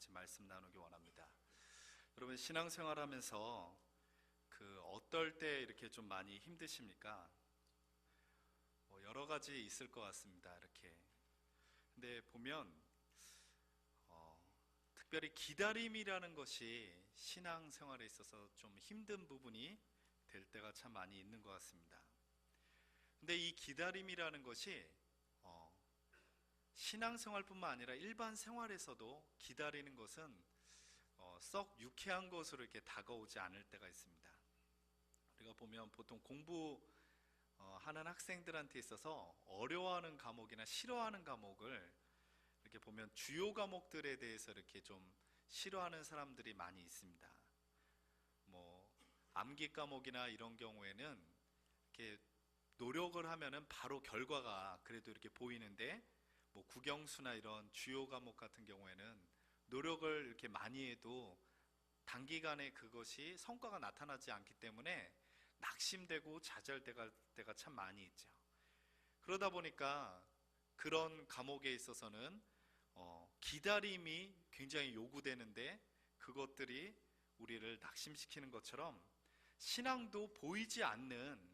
같이 말씀 나누기 원합니다. 여러분, 신앙생활하면서 어떨 때 이렇게 좀 많이 힘드십니까? 여러 가지 있을 것 같습니다. 이렇게. 근데 보면 특별히 기다림이라는 것이 신앙생활에 있어서 좀 힘든 부분이 될 때가 참 많이 있는 것 같습니다. 근데 이 기다림이라는 것이 신앙생활뿐만 아니라 일반 생활에서도 기다리는 것은 썩 유쾌한 것으로 이렇게 다가오지 않을 때가 있습니다. 우리가 보면 보통 공부하는 학생들한테 있어서 어려워하는 과목이나 싫어하는 과목을 이렇게 보면 주요 과목들에 대해서 이렇게 좀 싫어하는 사람들이 많이 있습니다. 뭐 암기 과목이나 이런 경우에는 이렇게 노력을 하면은 바로 결과가 그래도 이렇게 보이는데, 뭐 국영수나 이런 주요 과목 같은 경우에는 노력을 이렇게 많이 해도 단기간에 그것이 성과가 나타나지 않기 때문에 낙심되고 좌절될 때가 참 많이 있죠. 그러다 보니까 그런 과목에 있어서는 기다림이 굉장히 요구되는데, 그것들이 우리를 낙심시키는 것처럼 신앙도 보이지 않는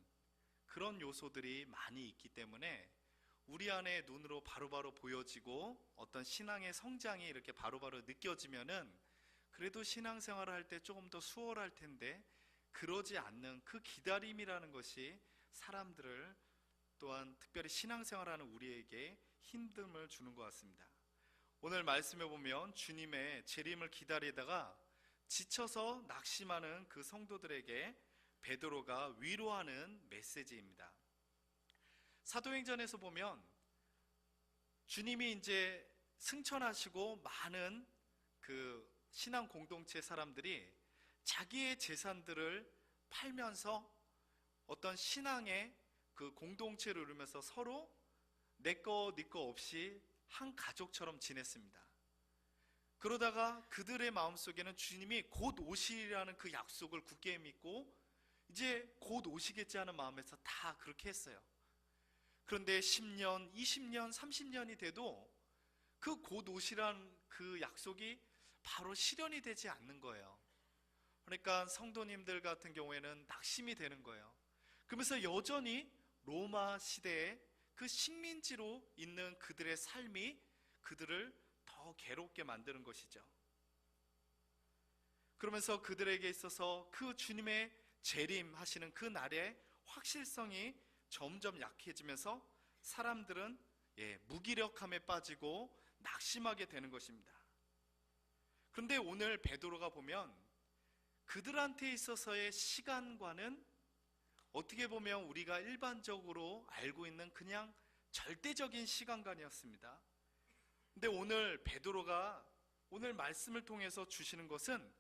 그런 요소들이 많이 있기 때문에 우리 안에 눈으로 바로바로 보여지고 어떤 신앙의 성장이 이렇게 바로바로 느껴지면은 그래도 신앙생활을 할 때 조금 더 수월할 텐데, 그러지 않는 그 기다림이라는 것이 사람들을, 또한 특별히 신앙생활하는 우리에게 힘듦을 주는 것 같습니다. 오늘 말씀에 보면 주님의 재림을 기다리다가 지쳐서 낙심하는 그 성도들에게 베드로가 위로하는 메시지입니다. 사도행전에서 보면 주님이 이제 승천하시고 많은 그 신앙 공동체 사람들이 자기의 재산들을 팔면서 어떤 신앙의 그 공동체를 이루면서 서로 내 거 네 거 없이 한 가족처럼 지냈습니다. 그러다가 그들의 마음속에는 주님이 곧 오시리라는 그 약속을 굳게 믿고 이제 곧 오시겠지 하는 마음에서 다 그렇게 했어요. 그런데 10년, 20년, 30년이 돼도 그 곧 오시라는 그 약속이 바로 실현이 되지 않는 거예요. 그러니까 성도님들 같은 경우에는 낙심이 되는 거예요. 그러면서 여전히 로마 시대에 그 식민지로 있는 그들의 삶이 그들을 더 괴롭게 만드는 것이죠. 그러면서 그들에게 있어서 그 주님의 재림하시는 그 날의 확실성이 점점 약해지면서 사람들은 무기력함에 빠지고 낙심하게 되는 것입니다. 그런데 오늘 베드로가 보면 그들한테 있어서의 시간과는 어떻게 보면 우리가 일반적으로 알고 있는 그냥 절대적인 시간관이었습니다. 근데 오늘 베드로가 오늘 말씀을 통해서 주시는 것은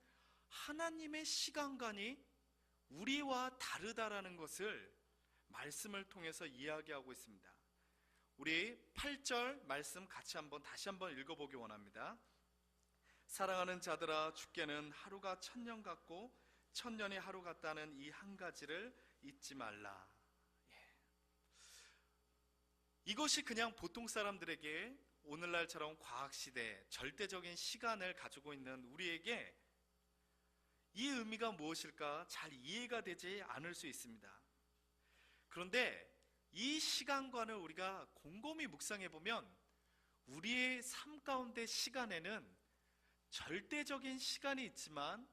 하나님의 시간관이 우리와 다르다라는 것을 말씀을 통해서 이야기하고 있습니다. 우리 8절 말씀 다시 한번 읽어보기 원합니다. 사랑하는 자들아, 주께는 하루가 천년 같고 천년이 하루 같다는 이 한 가지를 잊지 말라. 이것이 그냥 보통 사람들에게 오늘날처럼 과학시대 절대적인 시간을 가지고 있는 우리에게 이 의미가 무엇일까 잘 이해가 되지 않을 수 있습니다. 그런데 이 시간관을 우리가 곰곰이 묵상해 보면 우리의 삶 가운데 시간에는 절대적인 시간이 있지만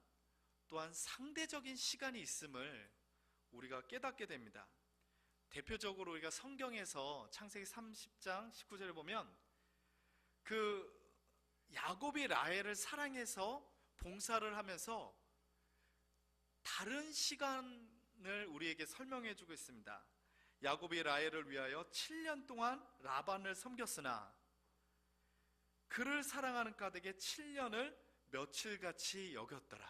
또한 상대적인 시간이 있음을 우리가 깨닫게 됩니다. 대표적으로 우리가 성경에서 창세기 30장 19절을 보면 그 야곱이 라헬을 사랑해서 봉사를 하면서 다른 시간을 우리에게 설명해 주고 있습니다. 야곱이 라헬을 위하여 7년 동안 라반을 섬겼으나 그를 사랑하는 까닭에 7년을 며칠같이 여겼더라.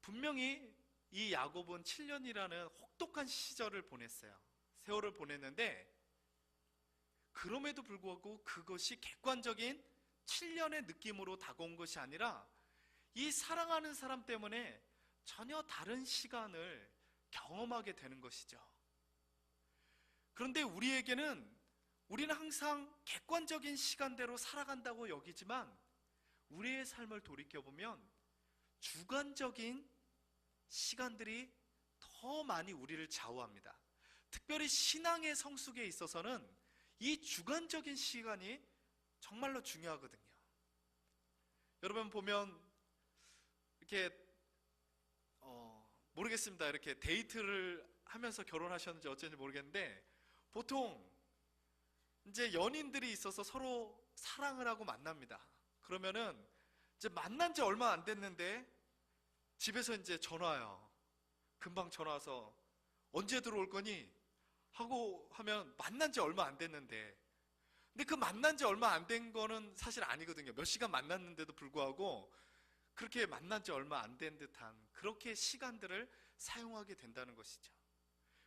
분명히 이 야곱은 7년이라는 혹독한 시절을 보냈어요. 세월을 보냈는데 그럼에도 불구하고 그것이 객관적인 7년의 느낌으로 다가온 것이 아니라 이 사랑하는 사람 때문에 전혀 다른 시간을 경험하게 되는 것이죠. 그런데 우리에게는 우리는 항상 객관적인 시간대로 살아간다고 여기지만 우리의 삶을 돌이켜보면 주관적인 시간들이 더 많이 우리를 좌우합니다. 특별히 신앙의 성숙에 있어서는 이 주관적인 시간이 정말로 중요하거든요. 여러분 보면 이렇게 모르겠습니다. 이렇게 데이트를 하면서 결혼하셨는지 어쩐지 모르겠는데 보통 이제 연인들이 있어서 서로 사랑을 하고 만납니다. 그러면은 이제 만난 지 얼마 안 됐는데 집에서 이제 전화 와요. 금방 전화 와서 언제 들어올 거니? 하고 하면 만난 지 얼마 안 됐는데, 근데 그 만난 지 얼마 안 된 거는 사실 아니거든요. 몇 시간 만났는데도 불구하고 그렇게 만난 지 얼마 안 된 듯한 그렇게 시간들을 사용하게 된다는 것이죠.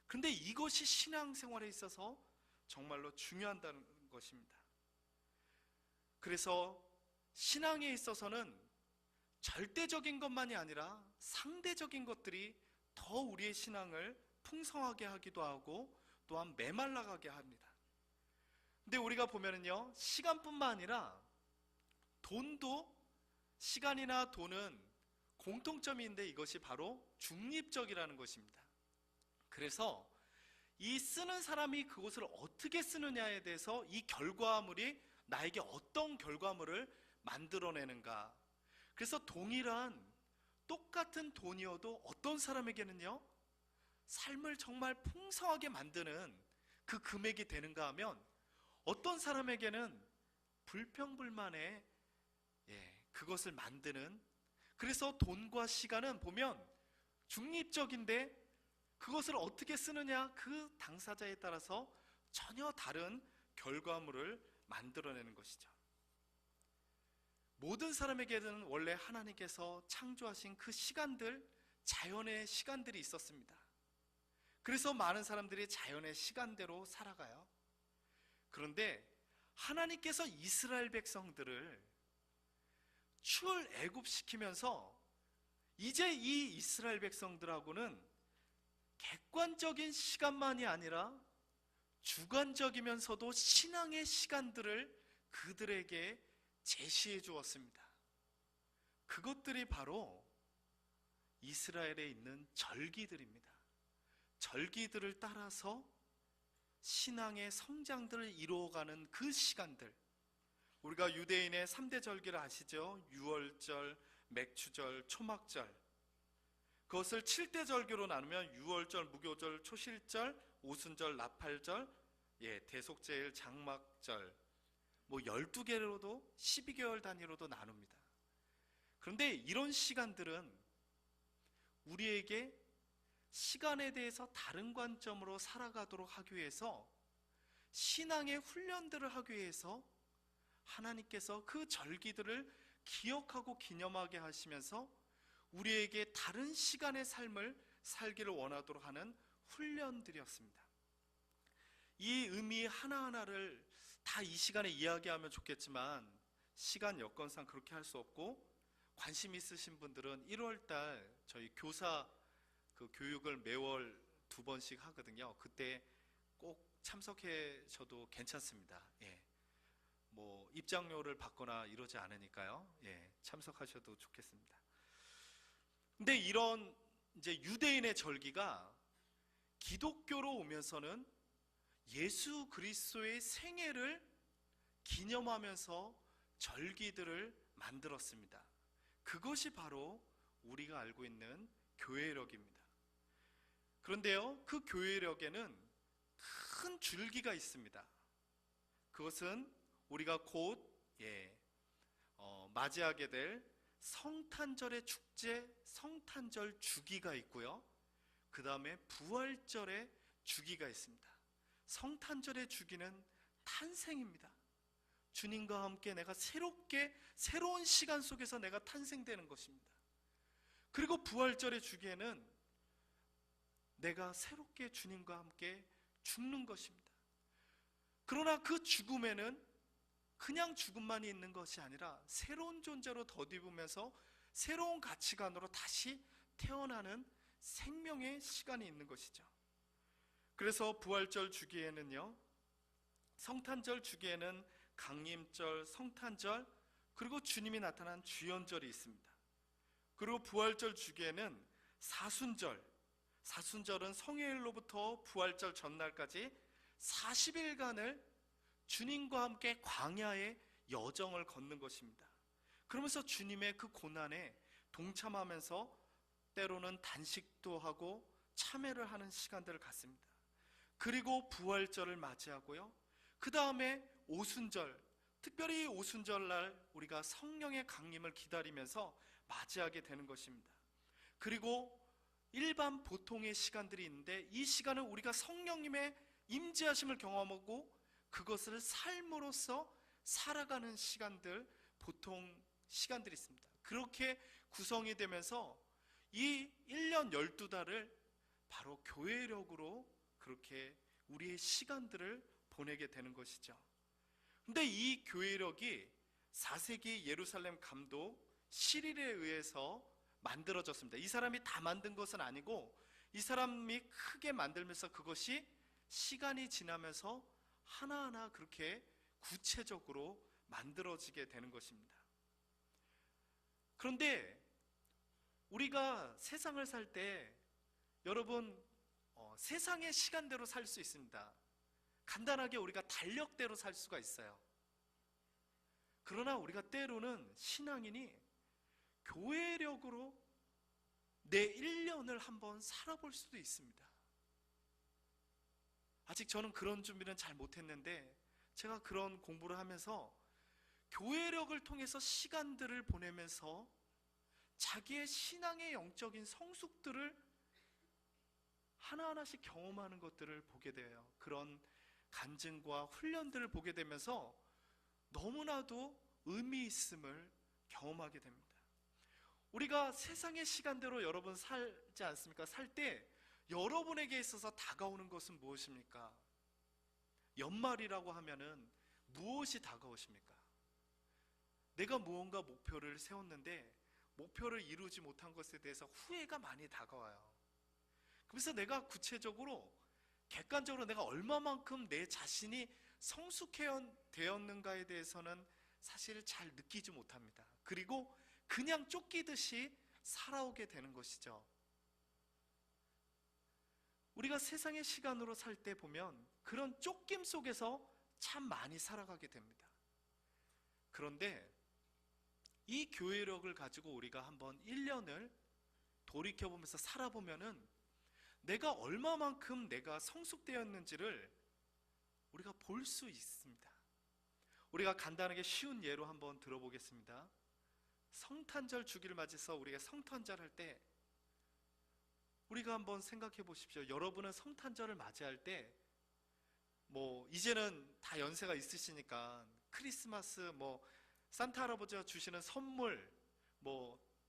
그런데 이것이 신앙생활에 있어서 정말로 중요하다는 것입니다. 그래서 신앙에 있어서는 절대적인 것만이 아니라 상대적인 것들이 더 우리의 신앙을 풍성하게 하기도 하고 또한 메말라가게 합니다. 근데 우리가 보면은요, 시간뿐만 아니라 돈도, 시간이나 돈은 공통점이 있는데 이것이 바로 중립적이라는 것입니다. 그래서 이 쓰는 사람이 그것을 어떻게 쓰느냐에 대해서 이 결과물이 나에게 어떤 결과물을 만들어내는가. 그래서 동일한 똑같은 돈이어도 어떤 사람에게는요, 삶을 정말 풍성하게 만드는 그 금액이 되는가 하면 어떤 사람에게는 불평불만의 그것을 만드는, 그래서 돈과 시간은 보면 중립적인데 그것을 어떻게 쓰느냐, 그 당사자에 따라서 전혀 다른 결과물을 만들어내는 것이죠. 모든 사람에게는 원래 하나님께서 창조하신 그 시간들, 자연의 시간들이 있었습니다. 그래서 많은 사람들이 자연의 시간대로 살아가요. 그런데 하나님께서 이스라엘 백성들을 출애굽시키면서 이제 이 이스라엘 백성들하고는 객관적인 시간만이 아니라 주관적이면서도 신앙의 시간들을 그들에게 제시해 주었습니다. 그것들이 바로 이스라엘에 있는 절기들입니다. 절기들을 따라서 신앙의 성장들을 이루어가는 그 시간들, 우리가 유대인의 3대 절기를 아시죠? 유월절, 맥추절, 초막절. 그것을 7대 절기로 나누면 유월절, 무교절, 초실절, 오순절, 나팔절, 대속제일, 장막절, 12개로도 12개월 단위로도 나눕니다. 그런데 이런 시간들은 우리에게 시간에 대해서 다른 관점으로 살아가도록 하기 위해서, 신앙의 훈련들을 하기 위해서 하나님께서 그 절기들을 기억하고 기념하게 하시면서 우리에게 다른 시간의 삶을 살기를 원하도록 하는 훈련들이었습니다. 이 의미 하나하나를 다 이 시간에 이야기하면 좋겠지만 시간 여건상 그렇게 할 수 없고, 관심 있으신 분들은 1월달 저희 교사 그 교육을 매월 2번씩 하거든요. 그때 꼭 참석하셔도 괜찮습니다. 입장료를 받거나 이러지 않으니까요. 참석하셔도 좋겠습니다. 근데 이런 이제 유대인의 절기가 기독교로 오면서는 예수 그리스도의 생애를 기념하면서 절기들을 만들었습니다. 그것이 바로 우리가 알고 있는 교회력입니다. 그런데요, 그 교회력에는 큰 줄기가 있습니다. 그것은 우리가 곧 맞이하게 될 성탄절의 축제, 성탄절 주기가 있고요, 그 다음에 부활절의 주기가 있습니다. 성탄절의 주기는 탄생입니다. 주님과 함께 내가 새로운 시간 속에서 내가 탄생되는 것입니다. 그리고 부활절의 주기에는 내가 새롭게 주님과 함께 죽는 것입니다. 그러나 그 죽음에는 그냥 죽음만이 있는 것이 아니라 새로운 존재로 덧입으면서 새로운 가치관으로 다시 태어나는 생명의 시간이 있는 것이죠. 그래서 부활절 주기에는요, 성탄절 주기에는 강림절, 성탄절, 그리고 주님이 나타난 주연절이 있습니다. 그리고 부활절 주기에는 사순절, 사순절은 성회일로부터 부활절 전날까지 40일간을 주님과 함께 광야의 여정을 걷는 것입니다. 그러면서 주님의 그 고난에 동참하면서 때로는 단식도 하고 참회를 하는 시간들을 갖습니다. 그리고 부활절을 맞이하고요, 그 다음에 오순절, 특별히 오순절날 우리가 성령의 강림을 기다리면서 맞이하게 되는 것입니다. 그리고 일반 보통의 시간들이 있는데, 이 시간은 우리가 성령님의 임재하심을 경험하고 그것을 삶으로써 살아가는 시간들, 보통 시간들이 있습니다. 그렇게 구성이 되면서 이 1년 12달을 바로 교회력으로 그렇게 우리의 시간들을 보내게 되는 것이죠. 근데 이 교회력이 4세기 예루살렘 감독 시릴에 의해서 만들어졌습니다. 이 사람이 다 만든 것은 아니고, 이 사람이 크게 만들면서 그것이 시간이 지나면서 하나하나 그렇게 구체적으로 만들어지게 되는 것입니다. 그런데 우리가 세상을 살 때 여러분, 세상의 시간대로 살 수 있습니다. 간단하게 우리가 달력대로 살 수가 있어요. 그러나 우리가 때로는 신앙인이 교회력으로 내 1년을 한번 살아볼 수도 있습니다. 아직 저는 그런 준비는 잘 못했는데, 제가 그런 공부를 하면서 교회력을 통해서 시간들을 보내면서 자기의 신앙의 영적인 성숙들을 하나하나씩 경험하는 것들을 보게 돼요. 그런 간증과 훈련들을 보게 되면서 너무나도 의미 있음을 경험하게 됩니다. 우리가 세상의 시간대로 여러분 살지 않습니까? 살 때 여러분에게 있어서 다가오는 것은 무엇입니까? 연말이라고 하면은 무엇이 다가오십니까? 내가 무언가 목표를 세웠는데 목표를 이루지 못한 것에 대해서 후회가 많이 다가와요. 그래서 내가 구체적으로 객관적으로 내가 얼마만큼 내 자신이 성숙되었는가에 대해서는 사실 잘 느끼지 못합니다. 그리고 그냥 쫓기듯이 살아오게 되는 것이죠. 우리가 세상의 시간으로 살 때 보면 그런 쫓김 속에서 참 많이 살아가게 됩니다. 그런데 이 교회력을 가지고 우리가 한번 1년을 돌이켜보면서 살아보면은 내가 얼마만큼 내가 성숙되었는지를 우리가 볼 수 있습니다. 우리가 간단하게 쉬운 예로 한번 들어보겠습니다. 성탄절 주기를 맞이해서 우리가 성탄절 할 때 우리가 한번 생각해 보십시오. 여러분은 성탄절을 맞이할 때 이제는 다 연세가 있으시니까 크리스마스 산타 할아버지가 주시는 선물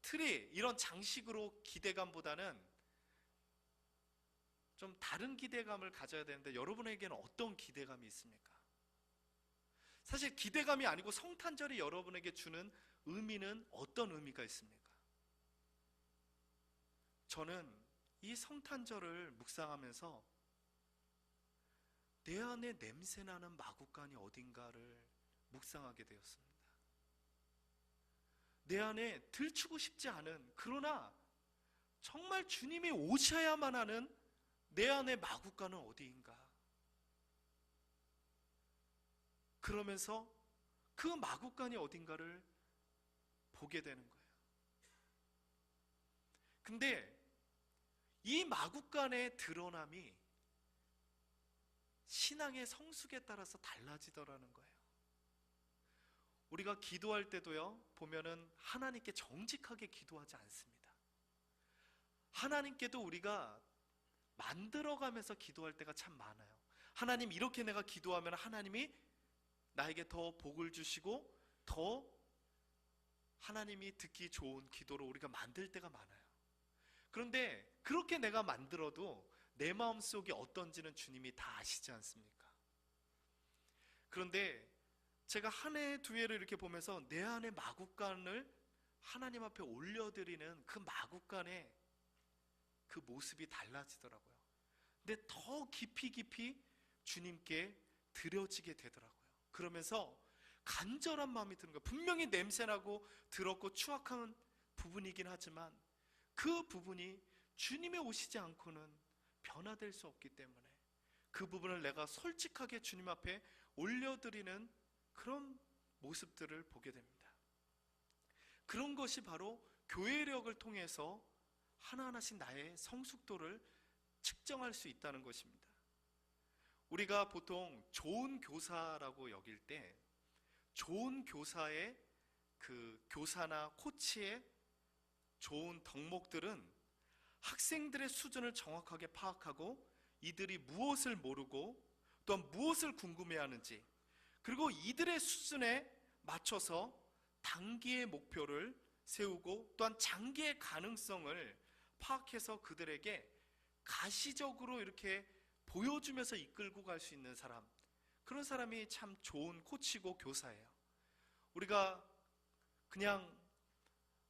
트리 이런 장식으로 기대감보다는 좀 다른 기대감을 가져야 되는데, 여러분에게는 어떤 기대감이 있습니까? 사실 기대감이 아니고 성탄절이 여러분에게 주는 의미는 어떤 의미가 있습니까? 저는 이 성탄절을 묵상하면서 내 안에 냄새나는 마구간이 어딘가를 묵상하게 되었습니다. 내 안에 들추고 싶지 않은, 그러나 정말 주님이 오셔야만 하는 내 안의 마구간은 어디인가? 그러면서 그 마구간이 어딘가를 보게 되는 거예요. 근데 이 마구간의 드러남이 신앙의 성숙에 따라서 달라지더라는 거예요. 우리가 기도할 때도요, 보면은 하나님께 정직하게 기도하지 않습니다. 하나님께도 우리가 만들어가면서 기도할 때가 참 많아요. 하나님, 이렇게 내가 기도하면 하나님이 나에게 더 복을 주시고 더 하나님이 듣기 좋은 기도로 우리가 만들 때가 많아요. 그런데 그렇게 내가 만들어도 내 마음속이 어떤지는 주님이 다 아시지 않습니까? 그런데 제가 한 해 두 해를 이렇게 보면서 내 안의 마구간을 하나님 앞에 올려드리는 그 마구간의 그 모습이 달라지더라고요. 근데 더 깊이 주님께 드려지게 되더라고요. 그러면서 간절한 마음이 드는 거예요. 분명히 냄새나고 더럽고 추악한 부분이긴 하지만 그 부분이 주님의 오시지 않고는 변화될 수 없기 때문에 그 부분을 내가 솔직하게 주님 앞에 올려드리는 그런 모습들을 보게 됩니다. 그런 것이 바로 교회력을 통해서 하나하나씩 나의 성숙도를 측정할 수 있다는 것입니다. 우리가 보통 좋은 교사라고 여길 때 좋은 교사의 그 교사나 코치의 좋은 덕목들은 학생들의 수준을 정확하게 파악하고 이들이 무엇을 모르고 또한 무엇을 궁금해하는지, 그리고 이들의 수준에 맞춰서 단기의 목표를 세우고 또한 장기의 가능성을 파악해서 그들에게 가시적으로 이렇게 보여주면서 이끌고 갈 수 있는 사람, 그런 사람이 참 좋은 코치고 교사예요. 우리가 그냥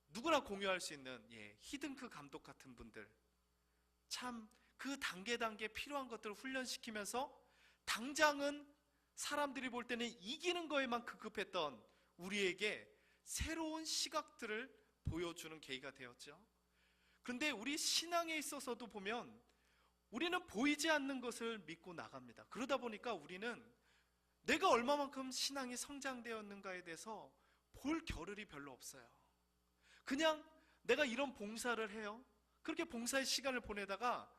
누구나 공유할 수 있는 히든크 감독 같은 분들, 참 그 단계 필요한 것들을 훈련시키면서 당장은 사람들이 볼 때는 이기는 거에만 급급했던 우리에게 새로운 시각들을 보여주는 계기가 되었죠. 그런데 우리 신앙에 있어서도 보면 우리는 보이지 않는 것을 믿고 나갑니다. 그러다 보니까 우리는 내가 얼마만큼 신앙이 성장되었는가에 대해서 볼 겨를이 별로 없어요. 그냥 내가 이런 봉사를 해요. 그렇게 봉사의 시간을 보내다가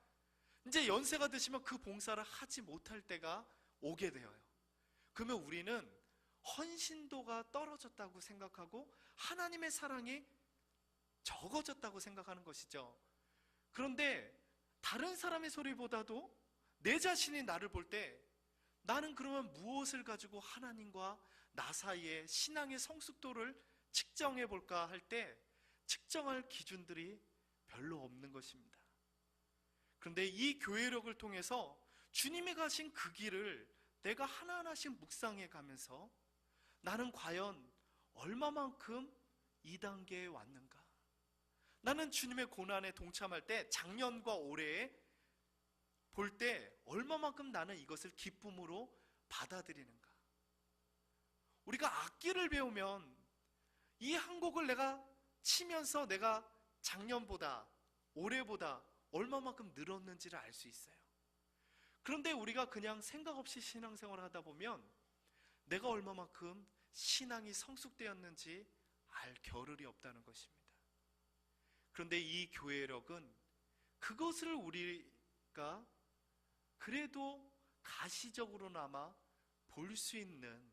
이제 연세가 드시면 그 봉사를 하지 못할 때가 오게 되어요. 그러면 우리는 헌신도가 떨어졌다고 생각하고 하나님의 사랑이 적어졌다고 생각하는 것이죠. 그런데 다른 사람의 소리보다도 내 자신이 나를 볼 때 나는 그러면 무엇을 가지고 하나님과 나 사이의 신앙의 성숙도를 측정해 볼까 할 때 측정할 기준들이 별로 없는 것입니다. 그런데 이 교회력을 통해서 주님이 가신 그 길을 내가 하나하나씩 묵상해 가면서 나는 과연 얼마만큼 이 단계에 왔는가? 나는 주님의 고난에 동참할 때 작년과 올해에 볼 때 얼마만큼 나는 이것을 기쁨으로 받아들이는가? 우리가 악기를 배우면 이 한 곡을 내가 치면서 내가 작년보다 올해보다 얼마만큼 늘었는지를 알 수 있어요. 그런데 우리가 그냥 생각 없이 신앙생활을 하다 보면 내가 얼마만큼 신앙이 성숙되었는지 알 겨를이 없다는 것입니다. 그런데 이 교회력은 그것을 우리가 그래도 가시적으로나마 볼 수 있는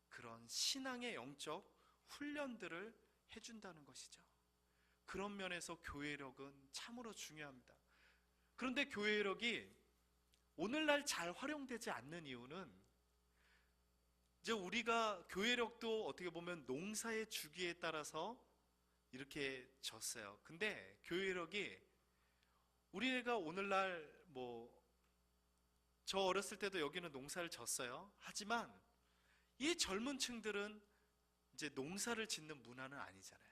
그런 신앙의 영적 훈련들을 해준다는 것이죠. 그런 면에서 교회력은 참으로 중요합니다. 그런데 교회력이 오늘날 잘 활용되지 않는 이유는 이제 우리가 교회력도 어떻게 보면 농사의 주기에 따라서 이렇게 졌어요. 근데 교회력이 우리가 오늘날 저 어렸을 때도 여기는 농사를 졌어요. 하지만 이 젊은 층들은 이제 농사를 짓는 문화는 아니잖아요.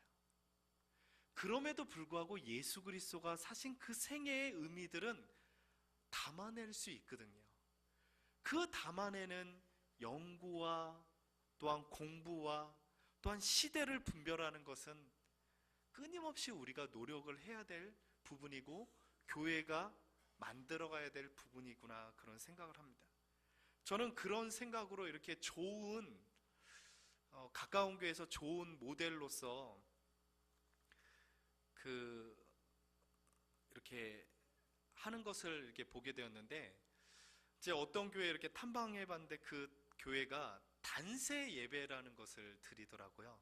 그럼에도 불구하고 예수 그리스도가 사신 그 생애의 의미들은 담아낼 수 있거든요. 그 담아내는 연구와 또한 공부와 또한 시대를 분별하는 것은 끊임없이 우리가 노력을 해야 될 부분이고 교회가 만들어가야 될 부분이구나, 그런 생각을 합니다. 저는 그런 생각으로 이렇게 좋은 가까운 교회에서 좋은 모델로서 이렇게 하는 것을 이렇게 보게 되었는데, 이제 어떤 교회 이렇게 탐방해 봤는데 그 교회가 단세 예배라는 것을 드리더라고요.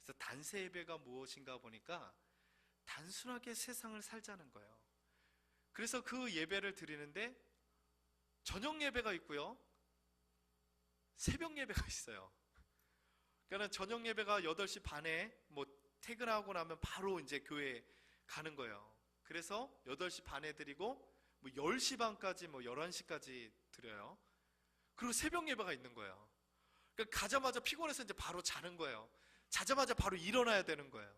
그래서 단세 예배가 무엇인가 보니까 단순하게 세상을 살자는 거예요. 그래서 그 예배를 드리는데 저녁 예배가 있고요, 새벽 예배가 있어요. 그러니까 저녁 예배가 8시 반에 퇴근하고 나면 바로 이제 교회 가는 거예요. 그래서 8시 반에 드리고 10시 반까지 11시까지 드려요. 그리고 새벽 예배가 있는 거예요. 그러니까 가자마자 피곤해서 이제 바로 자는 거예요. 자자마자 바로 일어나야 되는 거예요.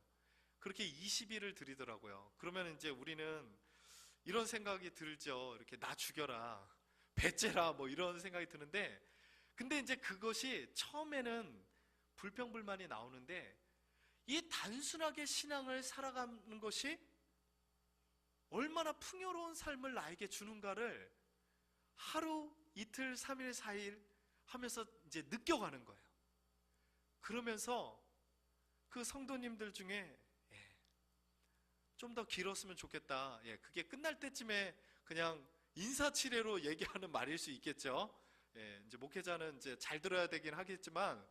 그렇게 20일을 드리더라고요. 그러면 이제 우리는 이런 생각이 들죠. 이렇게 나 죽여라, 배째라 이런 생각이 드는데, 근데 이제 그것이 처음에는 불평불만이 나오는데 이 단순하게 신앙을 살아가는 것이 얼마나 풍요로운 삶을 나에게 주는가를 하루, 이틀, 3일, 4일 하면서 이제 느껴가는 거예요. 그러면서 그 성도님들 중에 좀 더 길었으면 좋겠다. 그게 끝날 때쯤에 그냥 인사치레로 얘기하는 말일 수 있겠죠. 이제 목회자는 이제 잘 들어야 되긴 하겠지만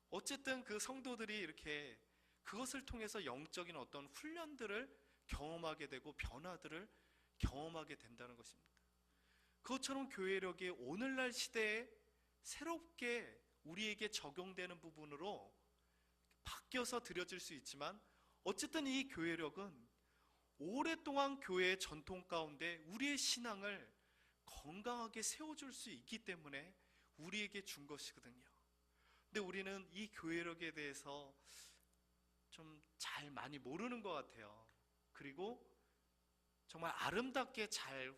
어쨌든 그 성도들이 이렇게 그것을 통해서 영적인 어떤 훈련들을 경험하게 되고 변화들을 경험하게 된다는 것입니다. 그것처럼 교회력이 오늘날 시대에 새롭게 우리에게 적용되는 부분으로 바뀌어서 드려질 수 있지만 어쨌든 이 교회력은 오랫동안 교회의 전통 가운데 우리의 신앙을 건강하게 세워줄 수 있기 때문에 우리에게 준 것이거든요. 근데 우리는 이 교회력에 대해서 좀 잘 많이 모르는 것 같아요. 그리고 정말 아름답게 잘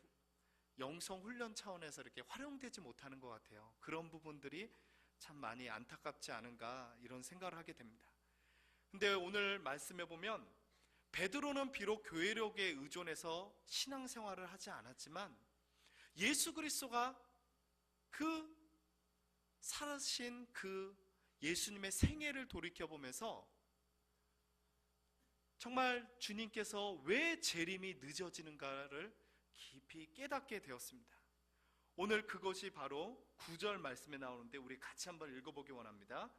영성 훈련 차원에서 이렇게 활용되지 못하는 것 같아요. 그런 부분들이 참 많이 안타깝지 않은가 이런 생각을 하게 됩니다. 근데 오늘 말씀해 보면 베드로는 비록 교회력에 의존해서 신앙생활을 하지 않았지만 예수 그리스도가 그 살아신 그 예수님의 생애를 돌이켜보면서 정말 주님께서 왜 재림이 늦어지는가를 깊이 깨닫게 되었습니다. 오늘 그것이 바로 9절 말씀에 나오는데 우리 같이 한번 읽어보기 원합니다.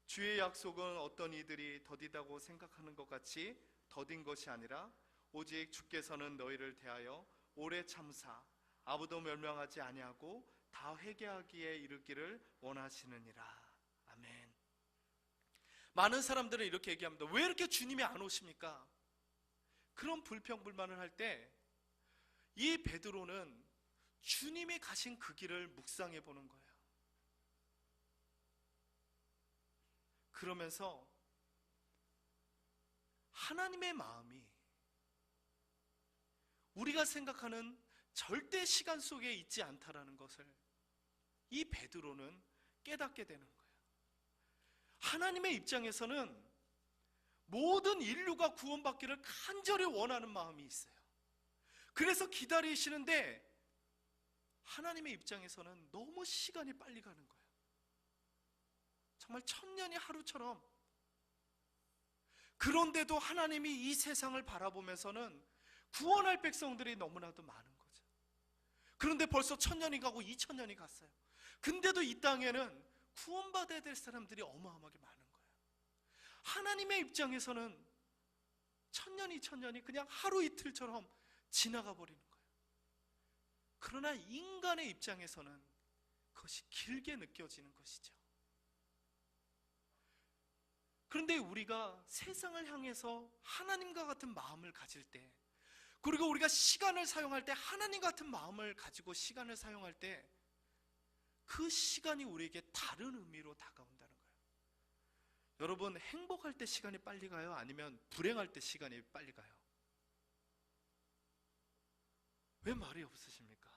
주의 약속은 어떤 이들이 더디다고 생각하는 것 같이 더딘 것이 아니라 오직 주께서는 너희를 대하여 오래 참사 아무도 멸망하지 아니하고 다 회개하기에 이르기를 원하시느니라. 아멘. 많은 사람들은 이렇게 얘기합니다. 왜 이렇게 주님이 안 오십니까? 그런 불평불만을 할 때 이 베드로는 주님이 가신 그 길을 묵상해 보는 거예요. 그러면서 하나님의 마음이 우리가 생각하는 절대 시간 속에 있지 않다라는 것을 이 베드로는 깨닫게 되는 거예요. 하나님의 입장에서는 모든 인류가 구원받기를 간절히 원하는 마음이 있어요. 그래서 기다리시는데 하나님의 입장에서는 너무 시간이 빨리 가는 거예요. 정말 천년이 하루처럼. 그런데도 하나님이 이 세상을 바라보면서는 구원할 백성들이 너무나도 많은 거죠. 그런데 벌써 1000년이 가고 2000년이 갔어요. 근데도 이 땅에는 구원받아야 될 사람들이 어마어마하게 많은 거예요. 하나님의 입장에서는 1000년, 2000년이 그냥 하루 이틀처럼 지나가 버리는 거예요. 그러나 인간의 입장에서는 그것이 길게 느껴지는 것이죠. 그런데 우리가 세상을 향해서 하나님과 같은 마음을 가질 때, 그리고 우리가 시간을 사용할 때 하나님 같은 마음을 가지고 시간을 사용할 때 그 시간이 우리에게 다른 의미로 다가온다는 거예요. 여러분, 행복할 때 시간이 빨리 가요? 아니면 불행할 때 시간이 빨리 가요? 왜 말이 없으십니까?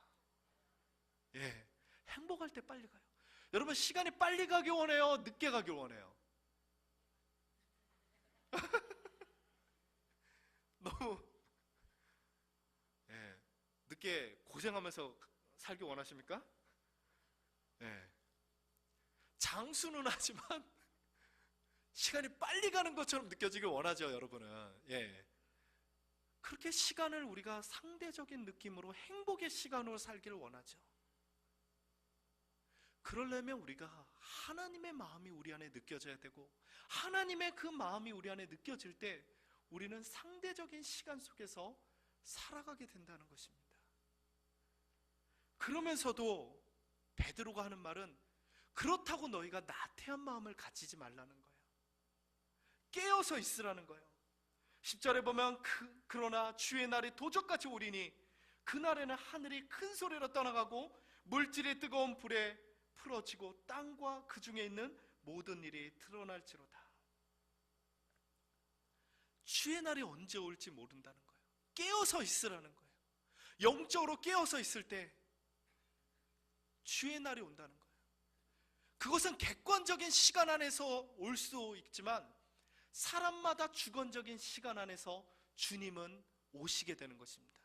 행복할 때 빨리 가요. 여러분, 시간이 빨리 가길 원해요? 늦게 가길 원해요? 너무 늦게 고생하면서 살기 원하십니까? 장수는 하지만 시간이 빨리 가는 것처럼 느껴지길 원하죠, 여러분은. 그렇게 시간을 우리가 상대적인 느낌으로 행복의 시간으로 살기를 원하죠. 그러려면 우리가 하나님의 마음이 우리 안에 느껴져야 되고, 하나님의 그 마음이 우리 안에 느껴질 때 우리는 상대적인 시간 속에서 살아가게 된다는 것입니다. 그러면서도 베드로가 하는 말은 그렇다고 너희가 나태한 마음을 가지지 말라는 거예요. 깨어서 있으라는 거예요. 10절에 보면 그러나 주의 날이 도적같이 오리니 그날에는 하늘이 큰 소리로 떠나가고 물질이 뜨거운 불에 풀어지고 땅과 그 중에 있는 모든 일이 드러날지로다. 주의 날이 언제 올지 모른다는 거예요. 깨어서 있으라는 거예요. 영적으로 깨어서 있을 때 주의 날이 온다는 거예요. 그것은 객관적인 시간 안에서 올 수 있지만 사람마다 주관적인 시간 안에서 주님은 오시게 되는 것입니다.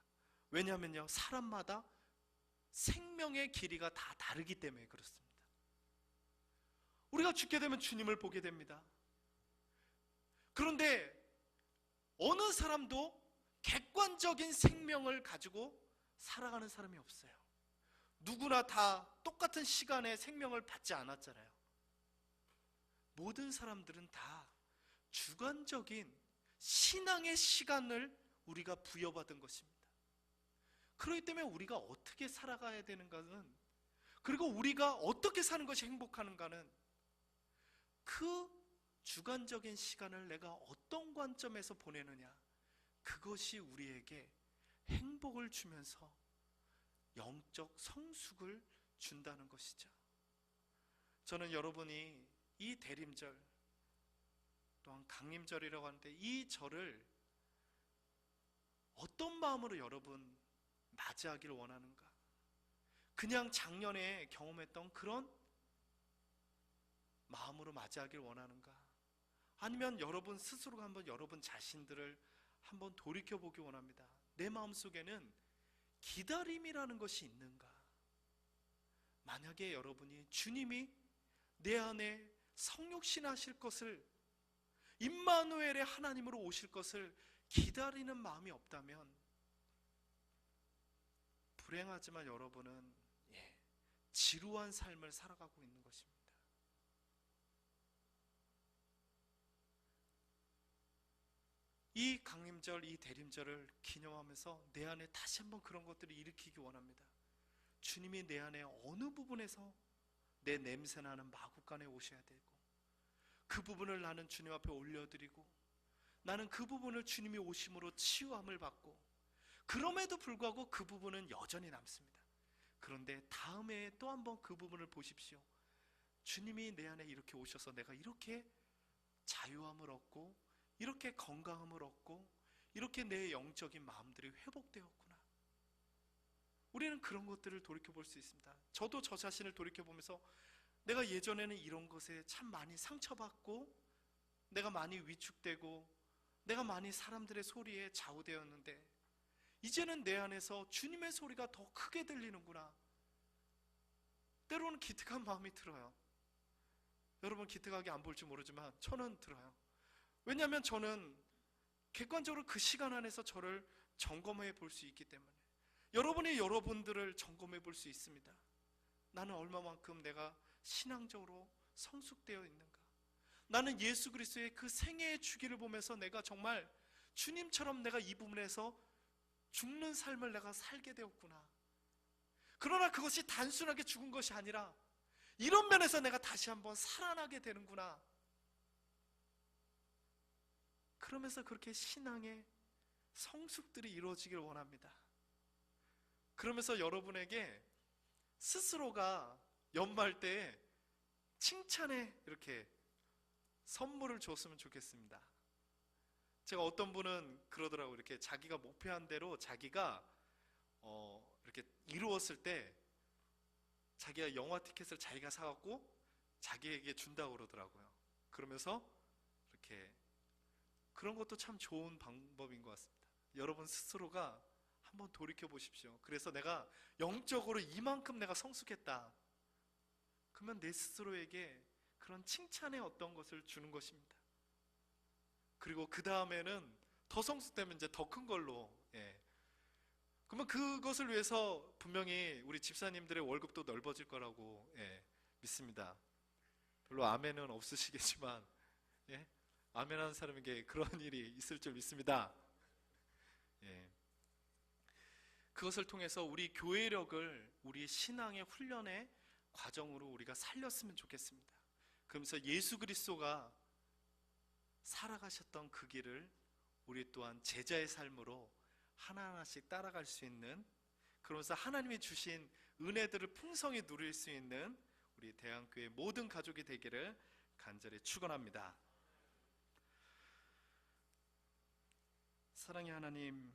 왜냐하면요, 사람마다 생명의 길이가 다 다르기 때문에 그렇습니다. 우리가 죽게 되면 주님을 보게 됩니다. 그런데 어느 사람도 객관적인 생명을 가지고 살아가는 사람이 없어요. 누구나 다 똑같은 시간에 생명을 받지 않았잖아요. 모든 사람들은 다 주관적인 신앙의 시간을 우리가 부여받은 것입니다. 그렇기 때문에 우리가 어떻게 살아가야 되는가는, 그리고 우리가 어떻게 사는 것이 행복한가는 그 주관적인 시간을 내가 어떤 관점에서 보내느냐, 그것이 우리에게 행복을 주면서 영적 성숙을 준다는 것이죠. 저는 여러분이 이 대림절 또한 강림절이라고 하는데, 이 절을 어떤 마음으로 여러분 맞이하기를 원하는가? 그냥 작년에 경험했던 그런 마음으로 맞이하길 원하는가? 아니면 여러분 스스로가 한번 여러분 자신들을 한번 돌이켜보기 원합니다. 내 마음속에는 기다림이라는 것이 있는가? 만약에 여러분이 주님이 내 안에 성육신하실 것을, 임마누엘의 하나님으로 오실 것을 기다리는 마음이 없다면 불행하지만 여러분은 지루한 삶을 살아가고 있는 것입니다. 이 강림절, 이 대림절을 기념하면서 내 안에 다시 한번 그런 것들을 일으키기 원합니다. 주님이 내 안에 어느 부분에서 내 냄새나는 마구간에 오셔야 되고, 그 부분을 나는 주님 앞에 올려드리고, 나는 그 부분을 주님이 오심으로 치유함을 받고, 그럼에도 불구하고 그 부분은 여전히 남습니다. 그런데 다음에 또 한번 그 부분을 보십시오. 주님이 내 안에 이렇게 오셔서 내가 이렇게 자유함을 얻고, 이렇게 건강함을 얻고, 이렇게 내 영적인 마음들이 회복되었구나. 우리는 그런 것들을 돌이켜볼 수 있습니다. 저도 저 자신을 돌이켜보면서 내가 예전에는 이런 것에 참 많이 상처받고, 내가 많이 위축되고, 내가 많이 사람들의 소리에 좌우되었는데, 이제는 내 안에서 주님의 소리가 더 크게 들리는구나. 때로는 기특한 마음이 들어요. 여러분 기특하게 안 볼지 모르지만 저는 들어요. 왜냐하면 저는 객관적으로 그 시간 안에서 저를 점검해 볼 수 있기 때문에. 여러분이 여러분들을 점검해 볼 수 있습니다. 나는 얼마만큼 내가 신앙적으로 성숙되어 있는가? 나는 예수 그리스도의 그 생애의 주기를 보면서 내가 정말 주님처럼 내가 이 부분에서 죽는 삶을 내가 살게 되었구나. 그러나 그것이 단순하게 죽은 것이 아니라 이런 면에서 내가 다시 한번 살아나게 되는구나. 그러면서 그렇게 신앙의 성숙들이 이루어지길 원합니다. 그러면서 여러분에게 스스로가 연말 때 칭찬에 이렇게 선물을 줬으면 좋겠습니다. 제가 어떤 분은 그러더라고요. 이렇게 자기가 목표한 대로 자기가 이렇게 이루었을 때 자기가 영화 티켓을 자기가 사갖고 자기에게 준다고 그러더라고요. 그러면서 이렇게 그런 것도 참 좋은 방법인 것 같습니다. 여러분 스스로가 한번 돌이켜 보십시오. 그래서 내가 영적으로 이만큼 내가 성숙했다. 그러면 내 스스로에게 그런 칭찬의 어떤 것을 주는 것입니다. 그리고 그 다음에는 더 성숙되면 이제 더 큰 걸로. 그러면 그것을 위해서 분명히 우리 집사님들의 월급도 넓어질 거라고 믿습니다. 별로 아멘은 없으시겠지만 아멘하는 사람에게 그런 일이 있을 줄 믿습니다. 그것을 통해서 우리 교회력을 우리 신앙의 훈련의 과정으로 우리가 살렸으면 좋겠습니다. 그러면서 예수 그리스도가 살아가셨던 그 길을 우리 또한 제자의 삶으로 하나하나씩 따라갈 수 있는, 그러면서 하나님이 주신 은혜들을 풍성히 누릴 수 있는 우리 대한교회 모든 가족이 되기를 간절히 축원합니다. 사랑의 하나님,